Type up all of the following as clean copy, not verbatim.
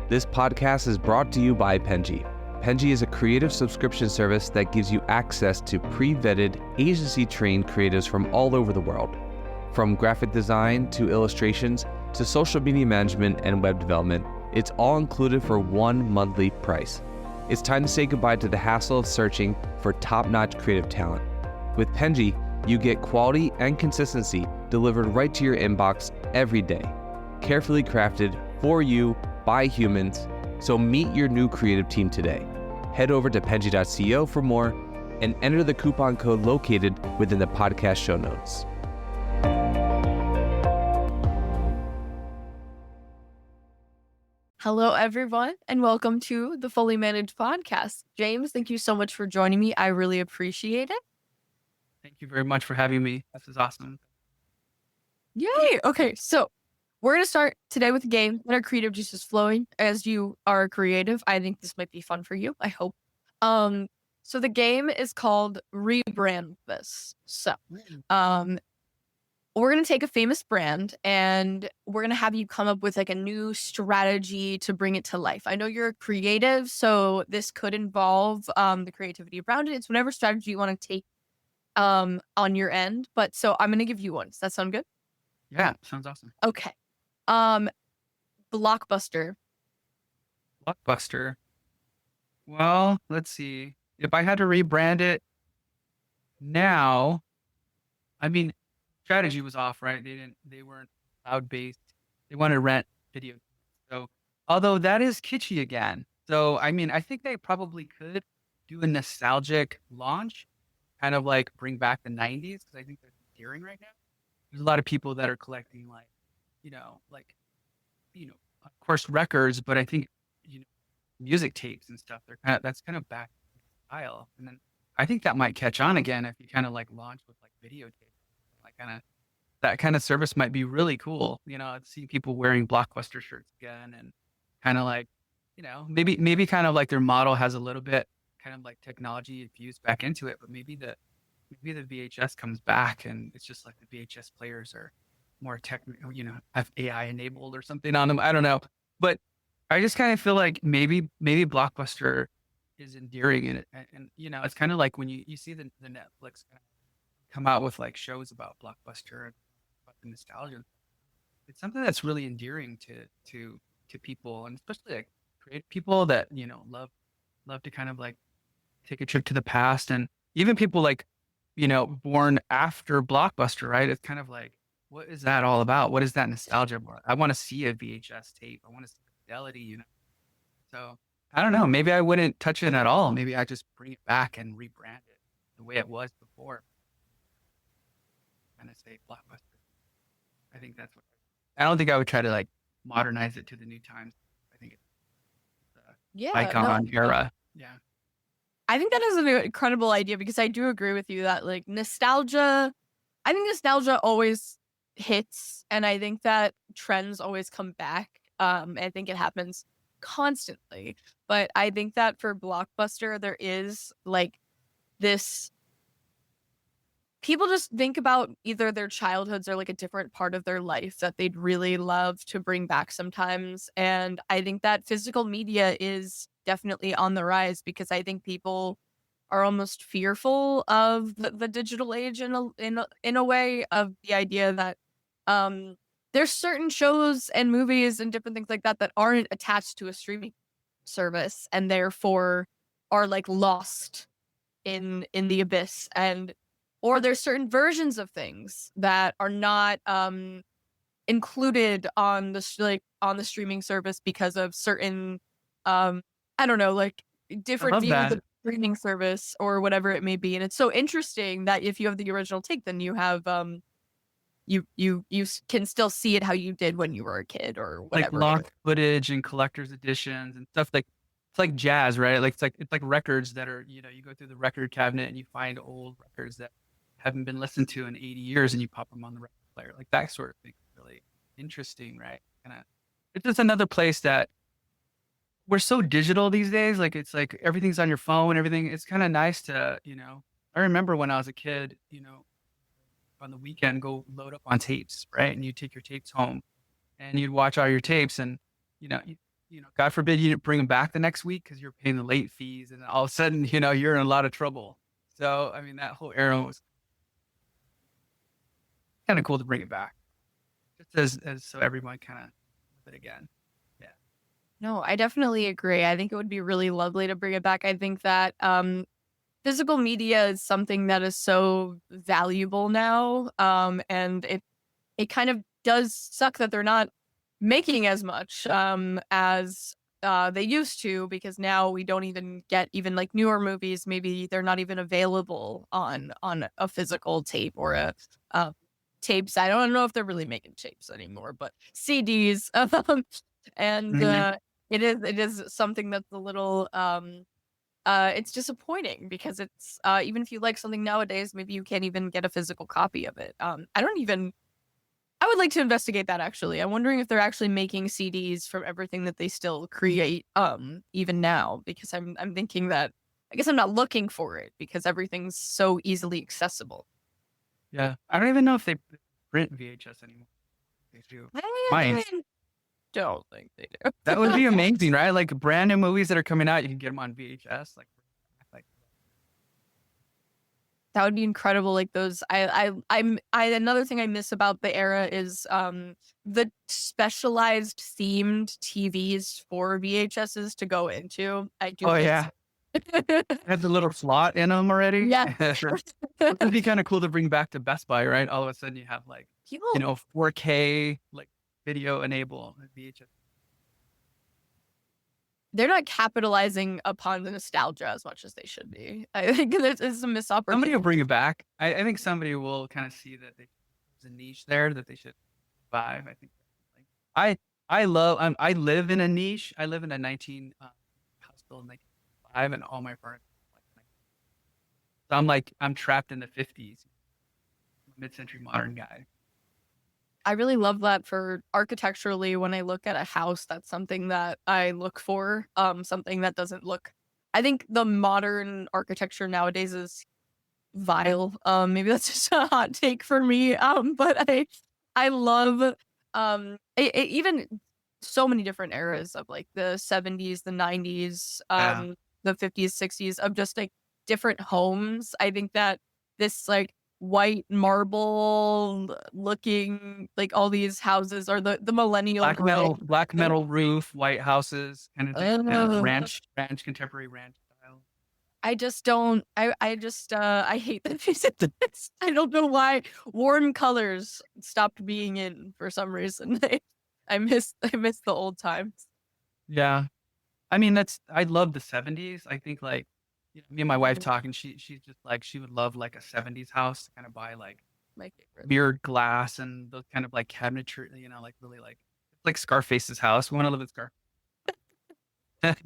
This podcast is brought to you by Penji. Penji is a creative subscription service that gives you access to pre-vetted, agency-trained creatives from all over the world. From graphic design to illustrations to social media management and web development, it's all included for one monthly price. It's time to say goodbye to the hassle of searching for top-notch creative talent. With Penji, you get quality and consistency delivered right to your inbox every day. Carefully crafted for you by humans, so meet your new creative team today. Head over to penji.co for more and enter the coupon code located within the podcast show notes. Hello, everyone, and welcome to the Fully Managed Podcast. James, thank you so much for joining me. I really appreciate it. Thank you very much for having me. This is awesome. Yay! Okay, so we're going to start today with a game. Let our creative juices flowing. As you are creative, I think this might be fun for you. I hope. So the game is called Rebrand This. So, we're going to take a famous brand and we're going to have you come up with like a new strategy to bring it to life. I know you're creative, so this could involve the creativity around it. It's whatever strategy you want to take on your end. But so I'm going to give you one. Does that sound good? Yeah, sounds awesome. Okay. Blockbuster. Blockbuster. Well, let's see. If I had to rebrand it now, I mean, strategy was off, right? They weren't cloud-based. They wanted to rent video. So, although that is kitschy again. So, I mean, I think they probably could do a nostalgic launch, kind of like bring back the 90s, because I think they're endearing right now. There's a lot of people that are collecting of course records, but I think, music tapes and stuff. That's kind of back in style. And then I think that might catch on again if you kind of like launch with like videotapes. That kind of service might be really cool. I've seen people wearing Blockbuster shirts again, and kind of like, maybe kind of like their model has a little bit kind of like technology infused back into it, but maybe the VHS comes back and it's just like the VHS players are more have AI enabled or something on them. I don't know, but I just kind of feel like maybe Blockbuster is endearing in it, and it's kind of like when you see the Netflix come out with like shows about Blockbuster and about the nostalgia. It's something that's really endearing to people, and especially like creative people that love to kind of like take a trip to the past, and even people like born after Blockbuster, right? It's kind of like, what is that all about? What is that nostalgia about? I want to see a VHS tape. I want to see fidelity, So I don't know. Maybe I wouldn't touch it at all. Maybe I just bring it back and rebrand it the way it was before. Kind of say Blockbuster. I think that's what. I don't think I would try to like modernize it to the new times. I think it's icon era. Yeah. I think that is an incredible idea because I do agree with you that like nostalgia, I think nostalgia always hits, and I think that trends always come back. I think it happens constantly, but I think that for Blockbuster, there is like this. People just think about either their childhoods or like a different part of their life that they'd really love to bring back sometimes. And I think that physical media is definitely on the rise because I think people are almost fearful of the digital age in a way, of the idea that there's certain shows and movies and different things like that aren't attached to a streaming service and therefore are like lost in the abyss, or there's certain versions of things that are not included on the streaming service because of certain I don't know, like different views of the streaming service or whatever it may be. And it's so interesting that if you have the original take, then you have you can still see it how you did when you were a kid or whatever. Like locked footage and collector's editions and stuff like. It's like jazz, right? Like it's like records that are, you go through the record cabinet and you find old records that haven't been listened to in 80 years and you pop them on the record player. Like that sort of thing is really interesting, right? It's just another place that we're so digital these days. Like it's like everything's on your phone, everything. It's kind of nice to, I remember when I was a kid, on the weekend, go load up on tapes, right? And you take your tapes home and you'd watch all your tapes, and, you God forbid you didn't bring them back the next week because you're paying the late fees, and then all of a sudden, you're in a lot of trouble. So, I mean, that whole era was kind of cool to bring it back, just as so everyone kind of live it again. Yeah. No, I definitely agree. I think it would be really lovely to bring it back. I think that physical media is something that is so valuable now. And it kind of does suck that they're not making as much as they used to, because now we don't even get even like newer movies. Maybe they're not even available on a physical tape or a tapes. I don't know if they're really making tapes anymore, but CDs. And Mhm. it is something that's a little it's disappointing, because it's even if you like something nowadays, maybe you can't even get a physical copy of it. I would like to investigate that, actually. I'm wondering if they're actually making CDs from everything that they still create even now, because I'm thinking that I guess I'm not looking for it because everything's so easily accessible. Yeah. I don't even know if they print VHS anymore. They do. Mine. I don't think they do. That would be amazing, right? Like brand new movies that are coming out, you can get them on VHS. Like That would be incredible. Like those, another thing I miss about the era is the specialized themed TVs for VHSs to go into. I do oh miss. yeah, had the little slot in them already. Yeah. It'd be kind of cool to bring back to Best Buy, right? All of a sudden you have like, People 4K like video enable VHS. they're not capitalizing upon the nostalgia as much as they should be. I think it's a missed Somebody opportunity. will bring it back. I think somebody will kind of see that there's a niche there that they should survive. I think. Like, I live in a niche. I live in a 19 house built in 1905, and all my furniture. So I'm trapped in the 50s, mid-century modern guy. I really love that for architecturally. When I look at a house, that's something that I look for. Something that doesn't look. I think the modern architecture nowadays is vile. Maybe that's just a hot take for me. But I love even so many different eras of like the 70s, the 90s, Yeah. the 50s, 60s, of just like different homes. I think that this like white marble looking, like all these houses are the millennial Black metal roof, white houses, kind of thing. Ugh. Contemporary ranch style. I just don't. I just I hate that they said this. I don't know why warm colors stopped being in for some reason. I miss the old times. Yeah. I mean, I love the 70s. I think like me and my wife talking, she's just like she would love like a 70s house to kind of buy like My favorite. mirrored glass and those kind of like cabinetry, like really like Scarface's house. We want to live in Scar.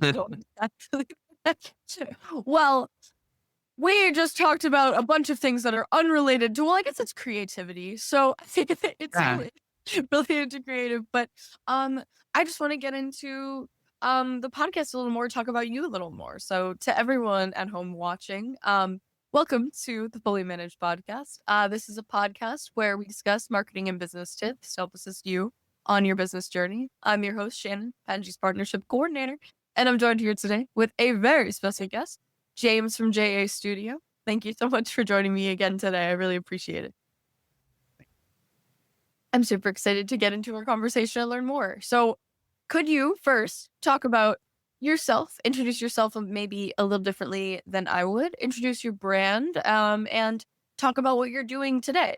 Don't actually. Well, we just talked about a bunch of things that are unrelated to. Well, I guess it's creativity. So I think it's Yeah. related to creative. But I just want to get into the podcast a little more, talk about you a little more. So to everyone at home watching, welcome to the Fully Managed Podcast. This is a podcast where we discuss marketing and business tips to help assist you on your business journey. I'm your host, Shannon, Penji's partnership coordinator, and I'm joined here today with a very special guest, James from JA Studio. Thank you so much for joining me again today. I really appreciate it. I'm super excited to get into our conversation and learn more. So could you first talk about yourself, introduce yourself maybe a little differently than I would, introduce your brand, and talk about what you're doing today?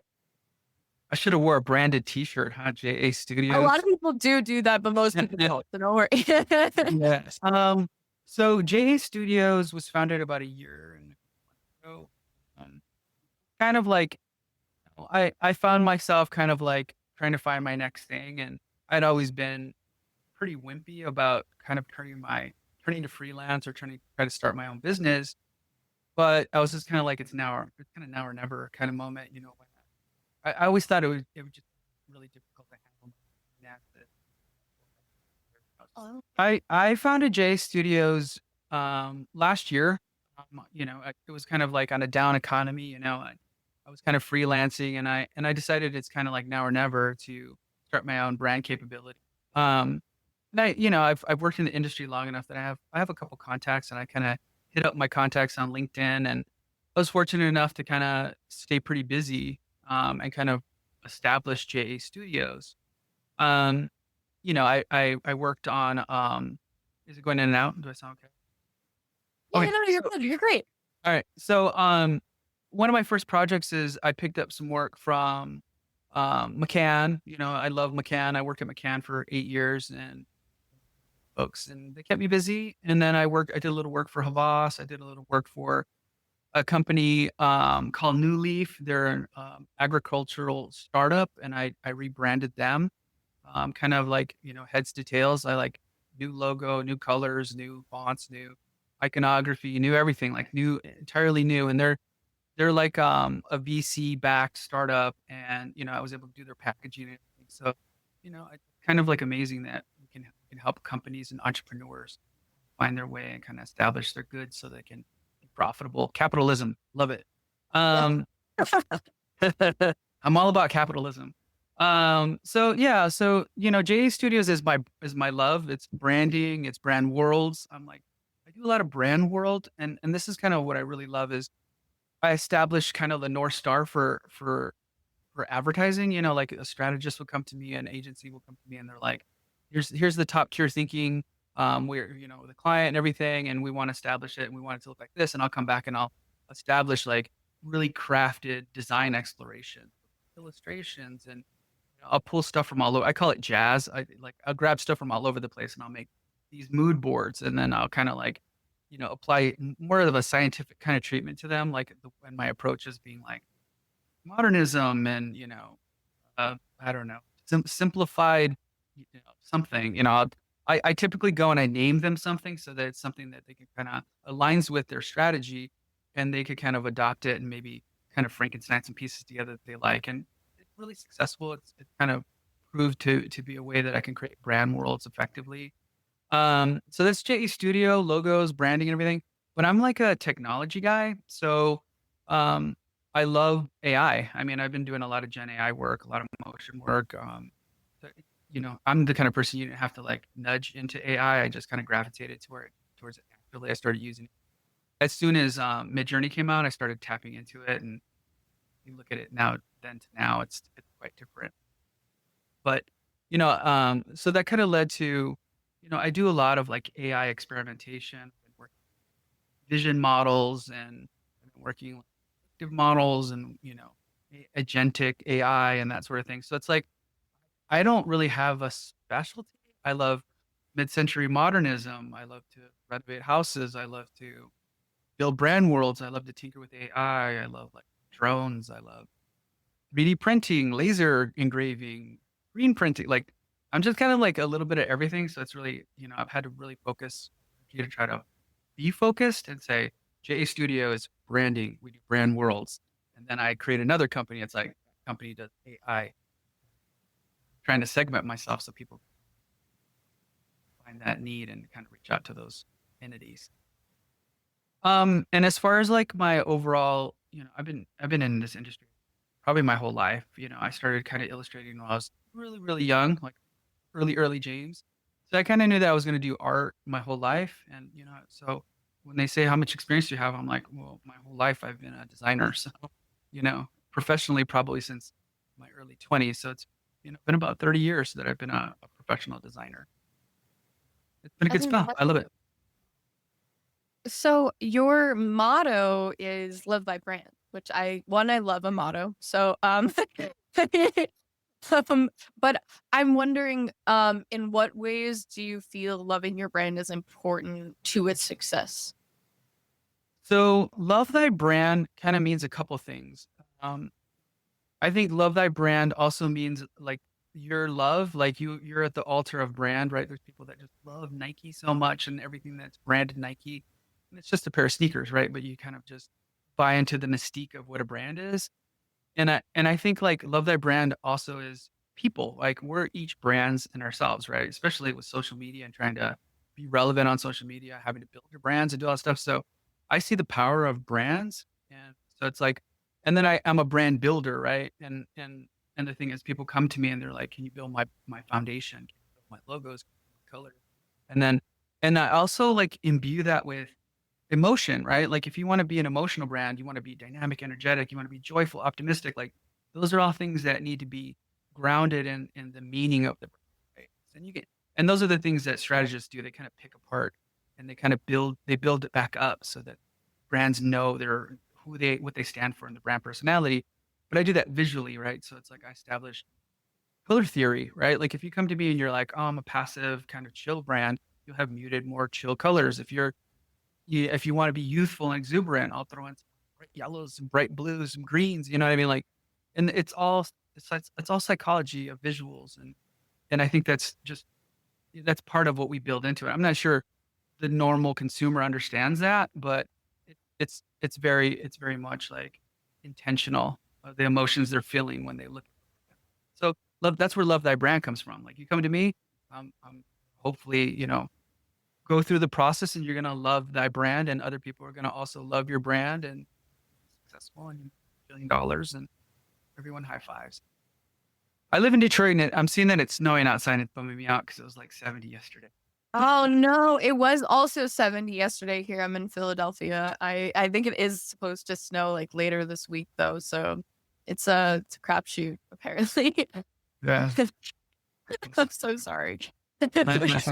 I should have wore a branded T-shirt, huh? JA Studios. A lot of people do that, but most people don't, so don't worry. Yes. So JA Studios was founded about a year ago. Kind of like I found myself kind of like trying to find my next thing, and I'd always been pretty wimpy about kind of turning to freelance or trying to start my own business. But I was just kind of like it's kind of now or never kind of moment, when I always thought it was just really difficult to handle finances. I founded J Studios last year. It was kind of like on a down economy. I was kind of freelancing, and I decided it's kind of like now or never to start my own brand capability. And I've worked in the industry long enough that I have a couple contacts, and I kind of hit up my contacts on LinkedIn, and I was fortunate enough to kind of stay pretty busy, and kind of establish JA Studios. Um, I worked on, is it going in and out? Do I sound okay? Yeah, Okay. no, you're good. You're great. All right. So, one of my first projects is I picked up some work from McCann. I love McCann. I worked at McCann for 8 years, and folks, and they kept me busy. And then I did a little work for Havas. I did a little work for a company called New Leaf. They're an agricultural startup, and I rebranded them. Kind of like, heads to tails. I like new logo, new colors, new fonts, new iconography, new everything, like new, entirely new. And they're like a VC backed startup, and I was able to do their packaging and everything. So, it's kind of like amazing that we can help companies and entrepreneurs find their way and kind of establish their goods so they can be profitable. Capitalism, love it. Yeah. Um, I'm all about capitalism. So yeah, so JA Studios is my love. It's branding, it's brand worlds. I do a lot of brand world, and this is kind of what I really love is I established kind of the North Star for advertising. Like a strategist will come to me, an agency will come to me, and they're like, here's the top tier thinking. We're, the client and everything, and we want to establish it, and we want it to look like this. And I'll come back and I'll establish like really crafted design exploration, illustrations, and I'll pull stuff from all over. I call it jazz. I'll grab stuff from all over the place, and I'll make these mood boards, and then I'll kind of like, apply more of a scientific kind of treatment to them. And my approach is being like modernism and, I don't know, simplified, something. I typically go and I name them something so that it's something that they can kind of aligns with their strategy, and they could kind of adopt it and maybe kind of Frankenstein some pieces together that they like. And it's really successful. It's kind of proved to be a way that I can create brand worlds effectively. So that's JE Studio, logos, branding, and everything. But I'm like a technology guy. So um, I love AI. I mean, I've been doing a lot of Gen AI work, a lot of motion work. I'm the kind of person you didn't have to like nudge into AI. I just kind of gravitated towards it naturally. I started using it. As soon as Midjourney came out, I started tapping into it, and you look at it now, then to now, it's quite different. But so that kind of led to, I do a lot of like AI experimentation, I've been working vision models, and I've been working with predictive models, and agentic AI and that sort of thing. So it's like I don't really have a specialty. I love mid-century modernism. I love to renovate houses. I love to build brand worlds. I love to tinker with AI. I love like drones. I love 3D printing, laser engraving, green printing. Like I'm just kind of like a little bit of everything. So it's really, I've had to really focus to try to be focused and say, JA Studio is branding. We do brand worlds. And then I create another company. It's like company does AI, trying to segment myself so people find that need and kind of reach out to those entities. And as far as like my overall, I've been in this industry probably my whole life. I started kind of illustrating when I was really, really young, like early James. So I kind of knew that I was going to do art my whole life. And, so when they say how much experience do you have, I'm like, well, my whole life I've been a designer. So, professionally probably since my early 20s. So it's, been about 30 years that I've been a professional designer. It's been a good That's spell. I love it. So your motto is live by brand, which I love a motto. So um, but I'm wondering in what ways do you feel loving your brand is important to its success? So love thy brand kind of means a couple things. Um, I think love thy brand also means like your love, like you're at the altar of brand, right? There's people that just love Nike so much and everything that's branded Nike. And it's just a pair of sneakers, right? But you kind of just buy into the mystique of what a brand is. And I think like love thy brand also is people. Like we're each brands in ourselves, right? Especially with social media and trying to be relevant on social media, having to build your brands and do all that stuff. So I see the power of brands. And so it's like, and then I'm a brand builder, right? And the thing is people come to me and they're like, can you build my foundation? Can you build my logos, color. And I also like imbue that with emotion, right? Like if you want to be an emotional brand, you want to be dynamic, energetic, you want to be joyful, optimistic, like those are all things that need to be grounded in the meaning of the brand, right? And those are the things that strategists do. They kind of pick apart and they build it back up so that brands know what they stand for in the brand personality. But I do that visually, right? So it's like I establish color theory, right? Like if you come to me and you're like, oh, I'm a passive kind of chill brand, you'll have muted, more chill colors. If you want to be youthful and exuberant, I'll throw in some bright yellows, some bright blues, some greens. You know what I mean? Like, and it's all psychology of visuals, and I think that's part of what we build into it. I'm not sure the normal consumer understands that, but it's very much like intentional, the emotions they're feeling when they look. So that's where Love Thy Brand comes from. Like you come to me, I'm hopefully, go through the process and you're going to love thy brand, and other people are going to also love your brand and successful and $1 billion and everyone high fives. I live in Detroit and I'm seeing that it's snowing outside and it's bumming me out because it was like 70 yesterday. Oh no, it was also 70 yesterday here. I'm in Philadelphia. I think it is supposed to snow like later this week though, so it's a crapshoot apparently. Yeah. I'm so sorry. Nice.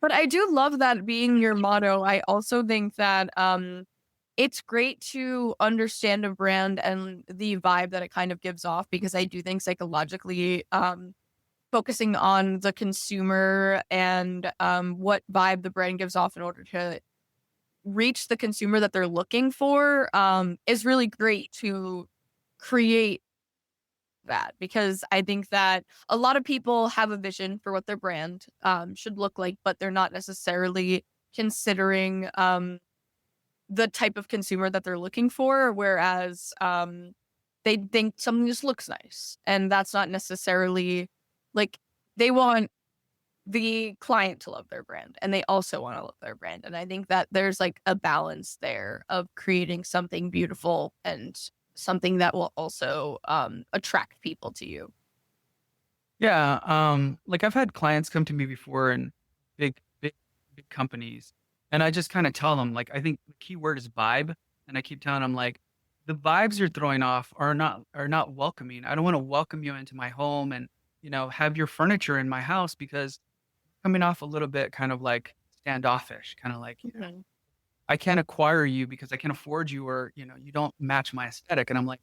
But I do love that being your motto. I also think that it's great to understand a brand and the vibe that it kind of gives off, because I do think psychologically focusing on the consumer and what vibe the brand gives off in order to reach the consumer that they're looking for is really great to create that, because I think that a lot of people have a vision for what their brand should look like, but they're not necessarily considering the type of consumer that they're looking for, whereas they think something just looks nice, and that's not necessarily like they want the client to love their brand and they also want to love their brand. And I think that there's like a balance there of creating something beautiful and something that will also attract people to you. Yeah. Like I've had clients come to me before in big, big, big companies, and I just kind of tell them, like, I think the key word is vibe. And I keep telling them, like, the vibes you're throwing off are not welcoming. I don't want to welcome you into my home and, have your furniture in my house, because coming off a little bit kind of like standoffish, kind of like, Mhm. I can't acquire you because I can't afford you, or, you don't match my aesthetic. And I'm like,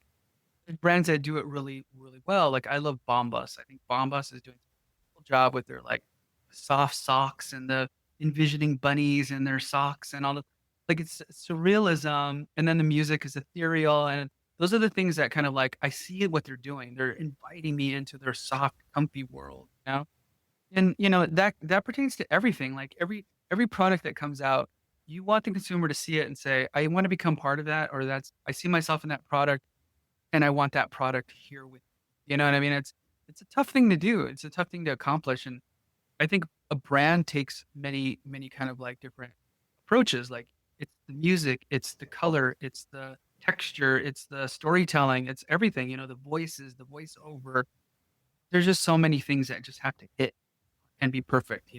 there's brands that do it really, really well. Like I love Bombas. I think Bombas is doing a good job with their like soft socks and the envisioning bunnies in their socks and all the, like it's surrealism. And then the music is ethereal. And those are the things that kind of like, I see what they're doing. They're inviting me into their soft, comfy world, And that pertains to everything. Like every product that comes out, you want the consumer to see it and say, I want to become part of that, or I see myself in that product and I want that product here with me. You know what I mean? It's a tough thing to do. It's a tough thing to accomplish. And I think a brand takes many, many kind of like different approaches. Like it's the music, it's the color, it's the texture, it's the storytelling, it's everything, the voices, the voiceover. There's just so many things that just have to hit and be perfect.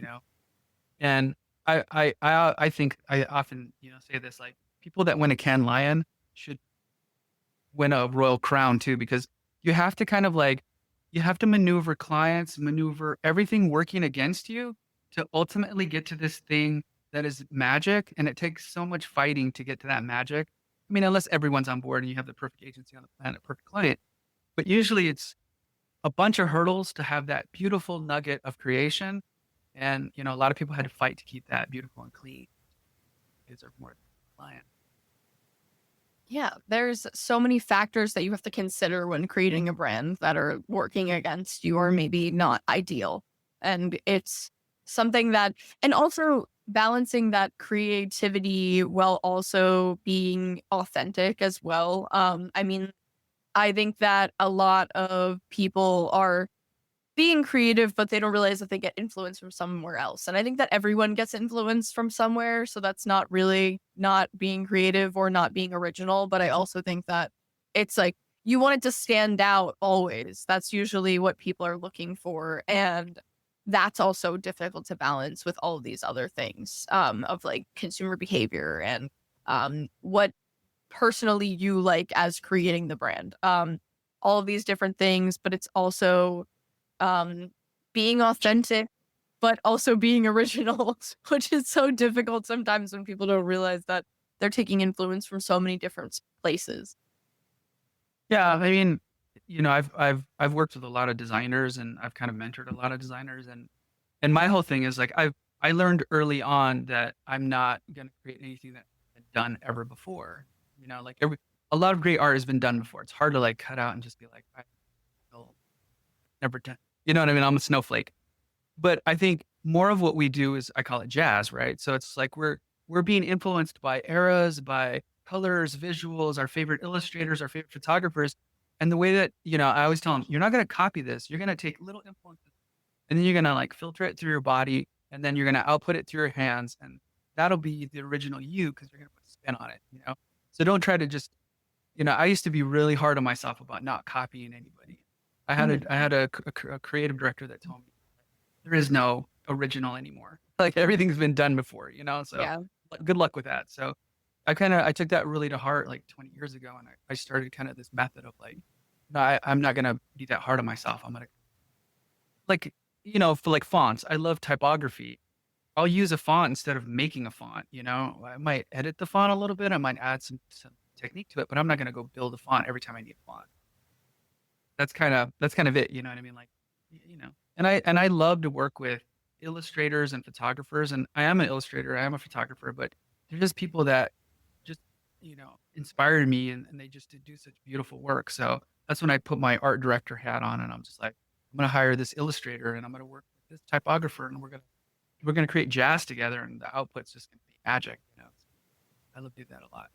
And I think I often, say this, like people that win a Cannes Lion should win a royal crown too, because you have to kind of like, you have to maneuver clients, maneuver everything working against you to ultimately get to this thing that is magic. And it takes so much fighting to get to that magic. I mean, unless everyone's on board and you have the perfect agency on the planet, perfect client, but usually it's a bunch of hurdles to have that beautiful nugget of creation. And, a lot of people had to fight to keep that beautiful and clean. They deserve more client. Yeah, there's so many factors that you have to consider when creating a brand that are working against you or maybe not ideal. And it's something that, and also balancing that creativity while also being authentic as well. I mean, I think that a lot of people are being creative, but they don't realize that they get influence from somewhere else. And I think that everyone gets influence from somewhere. So that's not really not being creative or not being original. But I also think that it's like you want it to stand out always. That's usually what people are looking for. And that's also difficult to balance with all of these other things, of like consumer behavior and what personally you like as creating the brand. All of these different things, but it's also um, being authentic, but also being original, which is so difficult sometimes when people don't realize that they're taking influence from so many different places. Yeah, I mean, I've worked with a lot of designers and I've kind of mentored a lot of designers, and my whole thing is like I learned early on that I'm not gonna create anything that's been done ever before. Like a lot of great art has been done before. It's hard to like cut out and just be like, I will never done. You know what I mean? I'm a snowflake. But I think more of what we do is I call it jazz, right? So it's like we're being influenced by eras, by colors, visuals, our favorite illustrators, our favorite photographers. And the way that, I always tell them, you're not going to copy this. You're going to take little influences and then you're going to like filter it through your body and then you're going to output it through your hands. And that'll be the original you because you're going to put a spin on it. So don't try to just, I used to be really hard on myself about not copying anybody. I had a creative director that told me there is no original anymore. Like everything's been done before, so Yeah. good luck with that. So I took that really to heart like 20 years ago. And I started kind of this method of like, no, I'm not going to be that hard on myself. I'm going to like, for like fonts, I love typography. I'll use a font instead of making a font, I might edit the font a little bit. I might add some technique to it, but I'm not going to go build a font every time I need a font. That's kind of it. You know what I mean? Like, and I love to work with illustrators and photographers. And I am an illustrator, I am a photographer, but they're just people that just, inspired me and they just do such beautiful work. So that's when I put my art director hat on and I'm just like, I'm gonna hire this illustrator and I'm gonna work with this typographer and we're gonna create jazz together and the output's just gonna be magic. I love to do that a lot.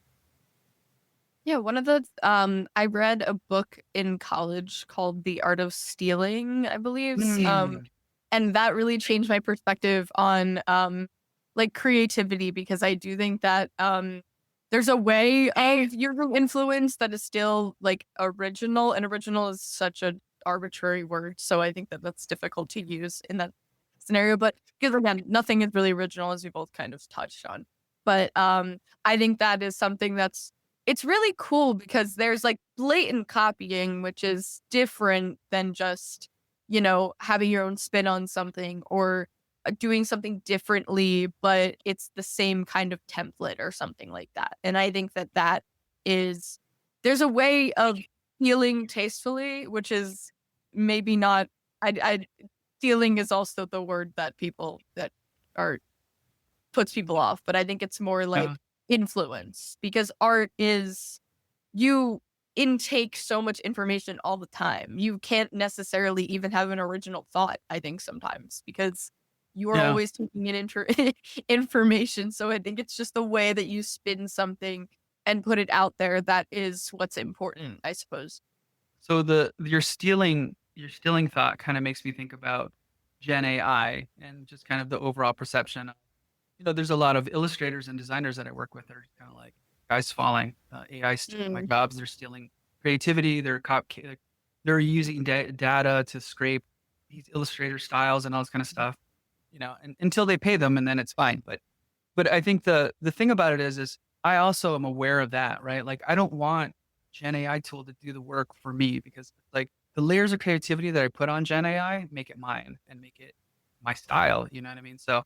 Yeah, one of the I read a book in college called The Art of Stealing, I believe. Mm. And that really changed my perspective on like creativity because I do think that there's a way of your influence that is still like original, and original is such an arbitrary word, so I think that that's difficult to use in that scenario. But because again, nothing is really original, as we both kind of touched on. But I think that is something that's it's really cool because there's like blatant copying, which is different than just, having your own spin on something or doing something differently, but it's the same kind of template or something like that. And I think that there's a way of feeling tastefully, which is maybe not, I feeling is also the word that people that are puts people off, but I think it's more like Yeah. influence because art is you intake so much information all the time. You can't necessarily even have an original thought, I think sometimes because you are Yeah. always taking in information. So I think it's just the way that you spin something and put it out there that is what's important, I suppose. So your stealing thought kind of makes me think about Gen AI and just kind of the overall perception of, there's a lot of illustrators and designers that I work with that are kind of like guys falling, AI stealing my Mm. jobs, they're stealing creativity, they're using data to scrape these illustrator styles and all this kind of stuff, and until they pay them and then it's fine. But I think the thing about it is I also am aware of that, right? Like I don't want Gen AI tool to do the work for me because like the layers of creativity that I put on Gen AI make it mine and make it my style. You know what I mean? So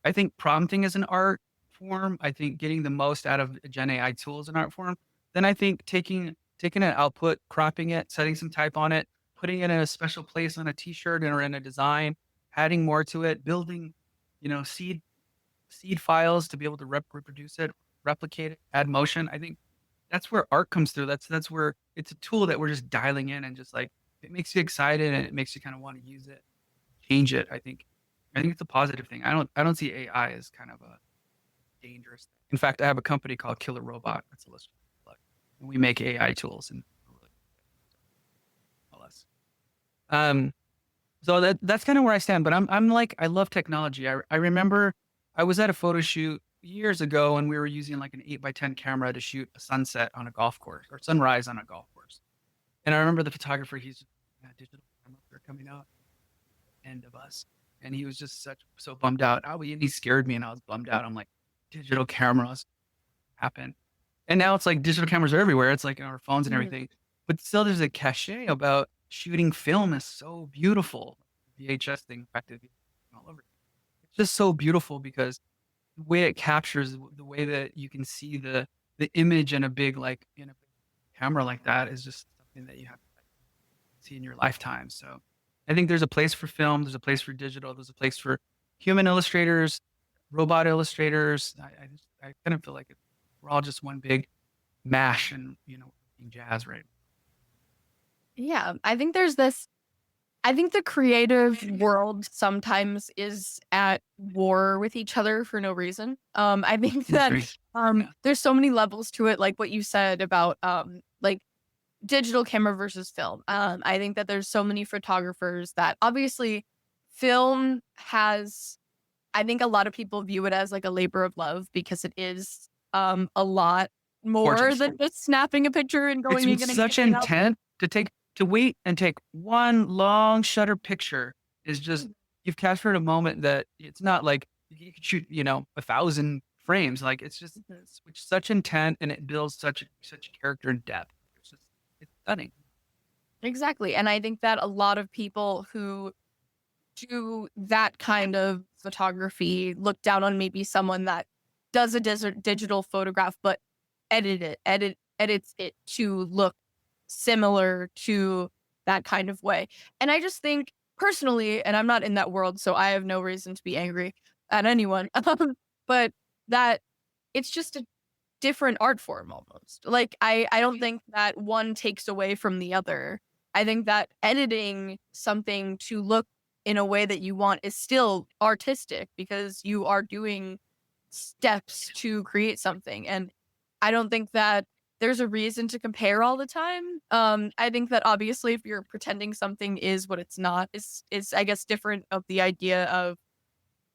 I think prompting is an art form. I think getting the most out of Gen AI tools an art form. Then I think taking an output, cropping it, setting some type on it, putting it in a special place on a t-shirt or in a design, adding more to it, building, seed files to be able to reproduce it, replicate it, add motion. I think that's where art comes through. That's where it's a tool that we're just dialing in and just like it makes you excited and it makes you kind of want to use it, change it. I think it's a positive thing. I don't see AI as kind of a dangerous thing. In fact, I have a company called Killer Robot. That's a list, and we make AI tools and all us. Um, so that's kind of where I stand. But I'm like I love technology. I remember I was at a photo shoot years ago and we were using like an 8x10 camera to shoot a sunset on a golf course or sunrise on a golf course. And I remember the photographer. He's digital cameras are coming out. End of us. and he was just so bummed out. Oh, and he scared me, and I was bummed out. I'm like, digital cameras happen, and now it's like digital cameras are everywhere. It's like in our phones and Mhm. everything, but still, there's a cachet about shooting film is so beautiful. VHS thing, effectively all over. It's just so beautiful because the way it captures the way that you can see the image in a big in a big camera like that is just something that you have to see in your lifetime. So I think there's a place for film, there's a place for digital, there's a place for human illustrators, robot illustrators. I kind of feel like we're all just one big mash and jazz, right? Yeah, I think the creative world sometimes is at war with each other for no reason. I think that Agree. Yeah. there's so many levels to it, like what you said about like digital camera versus film. I think that there's so many photographers that obviously film has. I think a lot of people view it as like a labor of love because it is a lot more Gorgeous. than just snapping a picture and It's going and with getting such something out. intent to wait and take one long shutter picture is just you've captured a moment that it's not like you could shoot 1,000 frames. Like it's just it's with such intent and it builds such character and depth. It's stunning. Exactly. And I think that a lot of people who do that kind of photography look down on maybe someone that does a digital photograph but edits it to look similar to that kind of way. And I just think personally, and I'm not in that world, so I have no reason to be angry at anyone, but that it's just a different art form almost. Like I don't think that one takes away from the other. I think that editing something to look in a way that you want is still artistic because you are doing steps to create something. And I don't think that there's a reason to compare all the time. I think that obviously if you're pretending something is what it's not, is I guess different of the idea of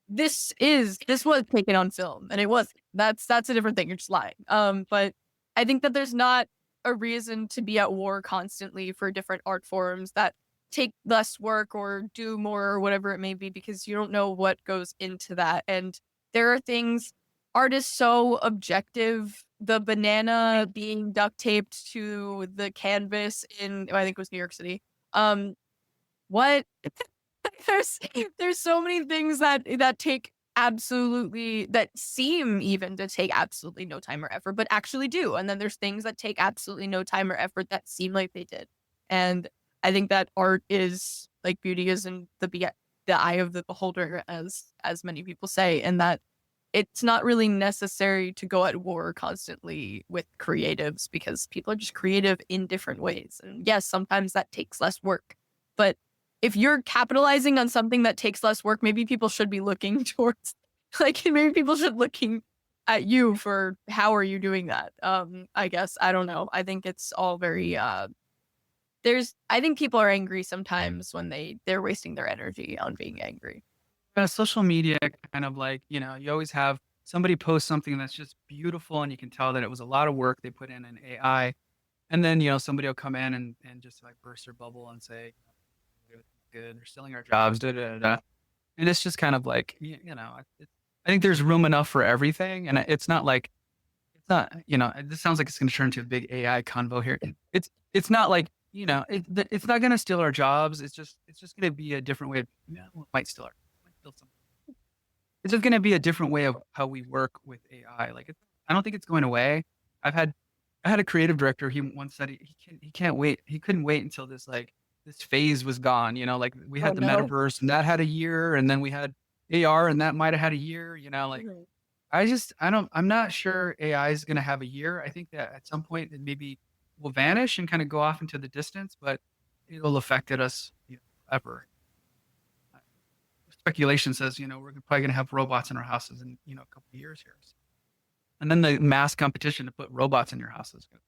this was taken on film and it was that's a different thing. You're just lying. But I think that there's not a reason to be at war constantly for different art forms that take less work or do more or whatever it may be because you don't know what goes into that. And there are things art is so objective. The banana being duct taped to the canvas in I think it was New York City. What there's there's so many things that take absolutely that seem even to take absolutely no time or effort but actually do, and then there's things that take absolutely no time or effort that seem like they did. And I think that art is like beauty is in the eye of the beholder, as many people say, and that it's not really necessary to go at war constantly with creatives because people are just creative in different ways. And yes, sometimes that takes less work, but if you're capitalizing on something that takes less work, maybe people should be looking towards, like, maybe people should looking at you for how are you doing that? I guess I don't know. I think it's all very. I think people are angry sometimes when they're wasting their energy on being angry. Social media kind of like you always have somebody post something that's just beautiful and you can tell that it was a lot of work they put in an AI, and then somebody will come in and just like burst their bubble and say good, they're stealing our jobs, da, da, da, da. And it's just kind of like, I think there's room enough for everything. And it's not like, it's not, this sounds like it's going to turn into a big AI convo here. It's not like, it's not going to steal our jobs. It's just going to be a different way of, it might steal some. It's just going to be a different way of how we work with AI. Like, I don't think it's going away. I had a creative director. He once said he can't wait. He couldn't wait until this phase was gone. Like we had the no. metaverse and that had a year, and then we had AR and that might have had a year. Like I'm not sure AI is going to have a year. I think that at some point it maybe will vanish and kind of go off into the distance, but it'll affect us ever. Speculation says we're probably going to have robots in our houses in a couple of years here. And then the mass competition to put robots in your house is going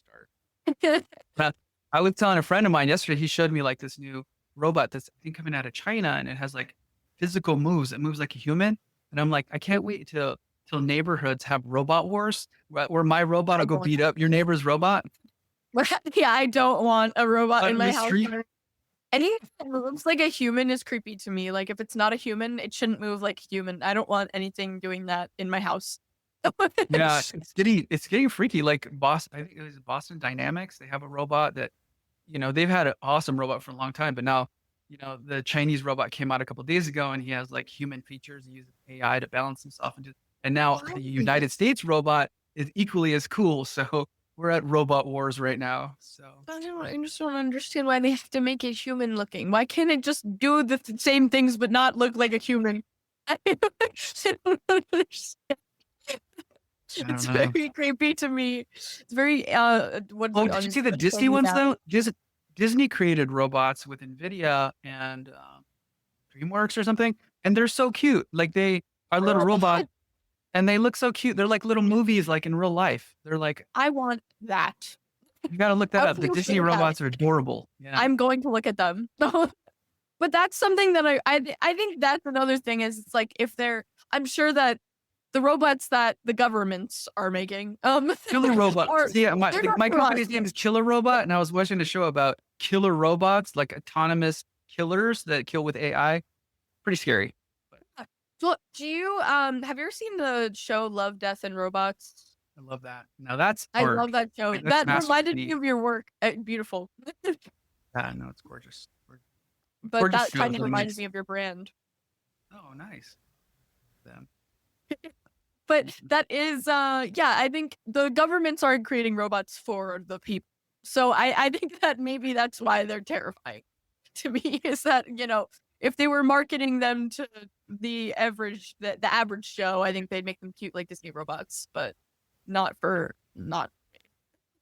to start. I was telling a friend of mine yesterday, he showed me like this new robot that's I think coming out of China, and it has like physical moves. It moves like a human. And I'm like, I can't wait till neighborhoods have robot wars where my robot will go beat up your neighbor's robot. Yeah, I don't want a robot in On my the house. street. anything that looks like a human is creepy to me. Like if it's not a human, it shouldn't move like a human. I don't want anything doing that in my house. Yeah, it's getting freaky. Like I think it was Boston Dynamics. They have a robot that, they've had an awesome robot for a long time, but now, the Chinese robot came out a couple days ago and he has like human features. He uses AI to balance himself and now the United States robot is equally as cool. So we're at robot wars right now. So I just don't understand why they have to make it human looking. Why can't it just do the same things but not look like a human? I don't understand. I It's don't know. very creepy to me. It's very what's Oh, did you see the Disney ones though? Disney created robots with NVIDIA and DreamWorks or something, and they're so cute. Like they are little robots, and they look so cute. They're like little movies, like in real life. They're like, I want that. you gotta look that I up. The feel Disney so bad. robots are adorable. Yeah. I'm going to look at them. But that's something that I think that's another thing is it's like if they're I'm sure that the robots that the governments are making Killer Robot. or Yeah, my they're not company's robots. name is Killer Robot, and I was watching a show about killer robots, like autonomous killers that kill with AI. Pretty scary. So, do you have you ever seen the show Love, Death, and Robots? I love that. Now that's I art. love that show. That's That Master reminded me P. of your work. Beautiful. Yeah, no, it's gorgeous. But Gorgeous that kind shows, of really reminds makes- me of your brand. Oh, nice. Them. But that is yeah, I think the governments are creating robots for the people. So I think that maybe that's why they're terrifying to me is that, if they were marketing them to the average Joe, I think they'd make them cute like Disney robots, but not.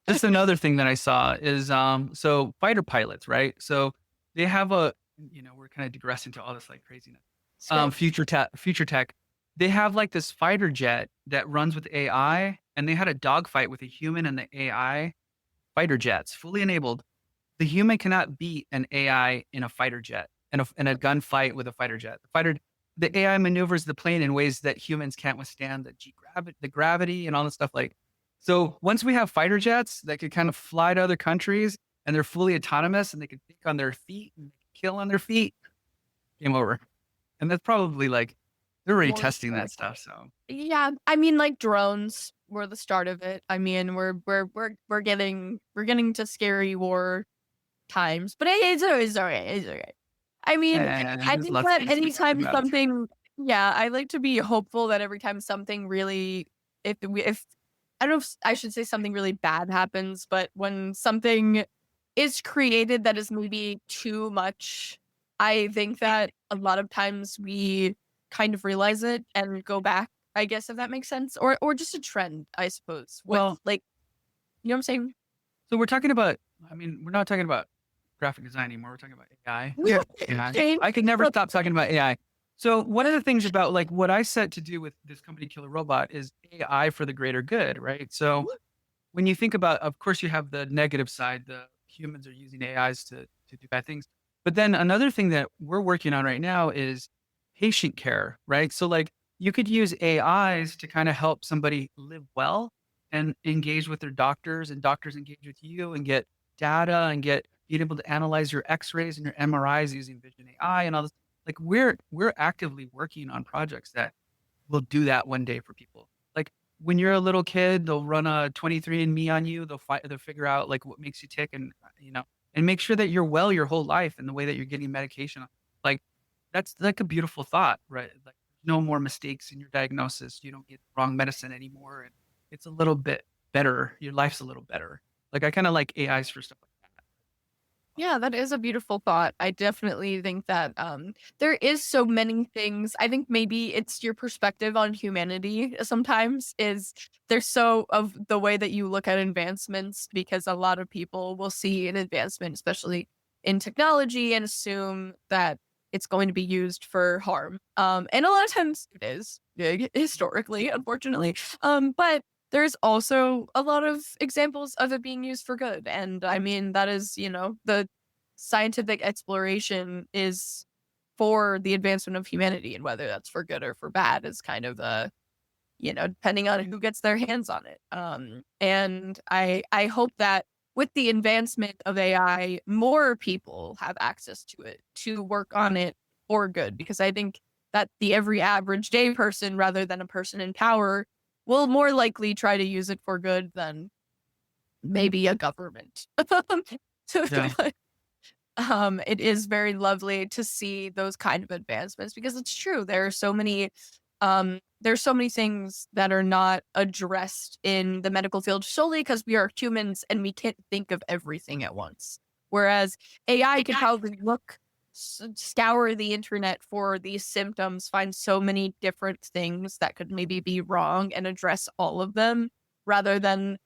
Just another thing that I saw is so fighter pilots, right? So they have we're kind of digressing to all this like craziness. Future tech. They have like this fighter jet that runs with AI, and they had a dogfight with a human and the AI fighter jets, fully enabled. The human cannot beat an AI in a fighter jet, in a gunfight with a fighter jet. The AI maneuvers the plane in ways that humans can't withstand, the gravity and all this stuff. Like, so once we have fighter jets that could kind of fly to other countries and they're fully autonomous and they can think on their feet and kill on their feet, game over. And that's probably like they're already More testing that terrifying. stuff. So Yeah, I mean, like drones were the start of it. I mean, we're getting to scary war times, but it's alright. It's alright. I mean, I there's think lots that of things to be anytime excited about. something, yeah, I like to be hopeful that every time something really, if I don't know if I should say something really bad happens, but when something is created that is maybe too much, I think that a lot of times we kind of realize it and go back, I guess, if that makes sense, or just a trend, I suppose. Well, like, you know what I'm saying? so we're talking about. I mean, we're not talking about graphic design anymore. We're talking about AI. Yeah. AI. I could never stop talking about AI. So one of the things about like what I set to do with this company Killer Robot is AI for the greater good, right? So when you think about, of course, you have the negative side. The humans are using AIs to do bad things. But then another thing that we're working on right now is patient care, right? So like you could use AIs to kind of help somebody live well and engage with their doctors, and doctors engage with you and get data and being able to analyze your X-rays and your MRIs using Vision AI and all this. Like we're actively working on projects that will do that one day for people. Like when you're a little kid, they'll run a 23andMe on you. They'll figure out like what makes you tick, and and make sure that you're well your whole life and the way that you're getting medication. Like that's like a beautiful thought, right? Like no more mistakes in your diagnosis. You don't get the wrong medicine anymore, and it's a little bit better. Your life's a little better. Like I kind of like AIs for stuff like that. Yeah, that is a beautiful thought. I definitely think that there is so many things. I think maybe it's your perspective on humanity sometimes is there's so of the way that you look at advancements, because a lot of people will see an advancement, especially in technology, and assume that it's going to be used for harm. And a lot of times it is historically, unfortunately. But there's also a lot of examples of it being used for good. And I mean, that is, the scientific exploration is for the advancement of humanity, and whether that's for good or for bad is kind of depending on who gets their hands on it. And I hope that with the advancement of AI, more people have access to it to work on it for good. Because I think that the every average day person, rather than a person in power, will more likely try to use it for good than maybe a government. Yeah. It is very lovely to see those kind of advancements, because it's true. There's so many things that are not addressed in the medical field solely because we are humans and we can't think of everything at once. Whereas AI can probably scour the internet for these symptoms, find so many different things that could maybe be wrong and address all of them, rather than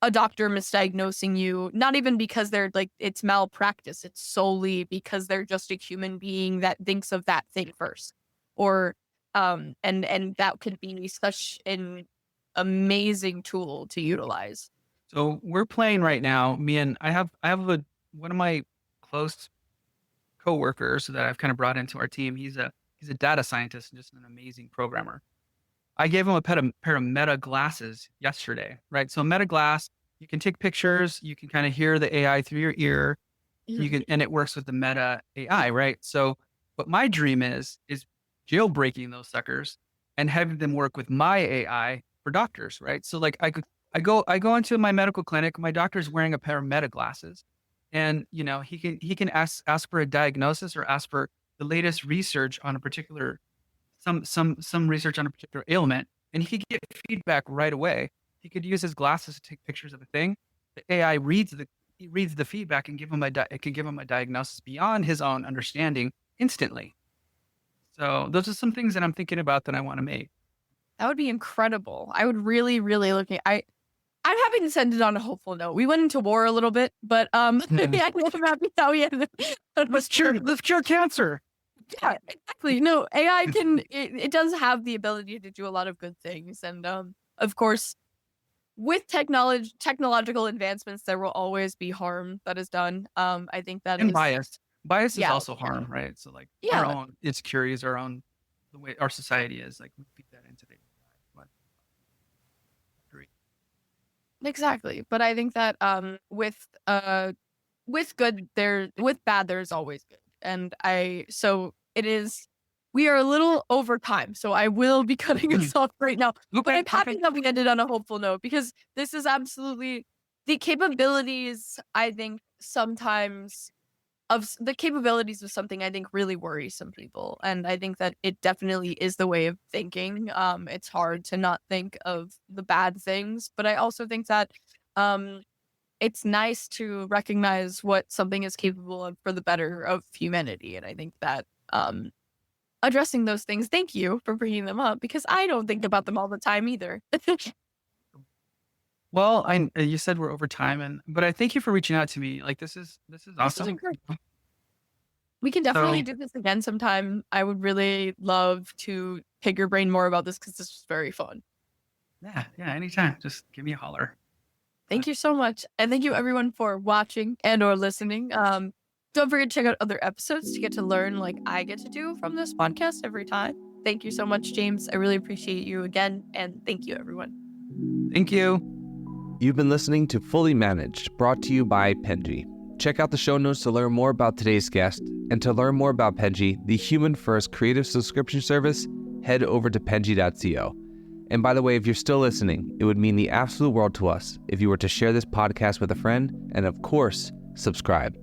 a doctor misdiagnosing you, not even because they're like it's malpractice, it's solely because they're just a human being that thinks of that thing first. Or and that could be such an amazing tool to utilize. So we're playing right now. I have one of my close coworkers that I've kind of brought into our team. He's a data scientist and just an amazing programmer. I gave him a pair of Meta glasses yesterday, right? So Meta glass, you can take pictures, you can kind of hear the AI through your ear, and it works with the Meta AI, right? So what my dream is jailbreaking those suckers and having them work with my AI for doctors, right? So like I go into my medical clinic, my doctor's wearing a pair of Meta glasses, and he can ask for a diagnosis or ask for the latest research on a particular some research on a particular ailment, and he could get feedback right away. He could use his glasses to take pictures of a thing. The AI reads the feedback and it can give him a diagnosis beyond his own understanding instantly. So those are some things that I'm thinking about that I want to make. That would be incredible. I would really, really I'm happy to send it on a hopeful note. We went into war a little bit, but I'm happy that we had Let's cure cancer. Yeah, exactly. No, AI it does have the ability to do a lot of good things. And of course, with technological advancements, there will always be harm that is done. I think that And is bias. Bias is yeah, also harm, right? So like yeah, our own insecurities, the way our society is, like we feed that into the AI. exactly. But I think that with good with bad there's always good. And we are a little over time, so I will be cutting us off right now. But I'm happy that we ended on a hopeful note, because this is absolutely the capabilities, I think, sometimes of the capabilities of something I think really worries some people. And I think that it definitely is the way of thinking. It's hard to not think of the bad things, but I also think that it's nice to recognize what something is capable of for the better of humanity. And I think that addressing those things, thank you for bringing them up, because I don't think about them all the time either. Well, you said we're over time, but I thank you for reaching out to me. Like this is awesome. Incredible. We can definitely do this again sometime. I would really love to pick your brain more about this, because this was very fun. Yeah, anytime. Just give me a holler. Thank you so much. And thank you everyone for watching and or listening. Don't forget to check out other episodes to get to learn like I get to do from this podcast every time. Thank you so much, James. I really appreciate you again. And thank you, everyone. Thank you. You've been listening to Fully Managed, brought to you by Penji. Check out the show notes to learn more about today's guest. And to learn more about Penji, the human-first creative subscription service, head over to penji.co. And by the way, if you're still listening, it would mean the absolute world to us if you were to share this podcast with a friend and, of course, subscribe.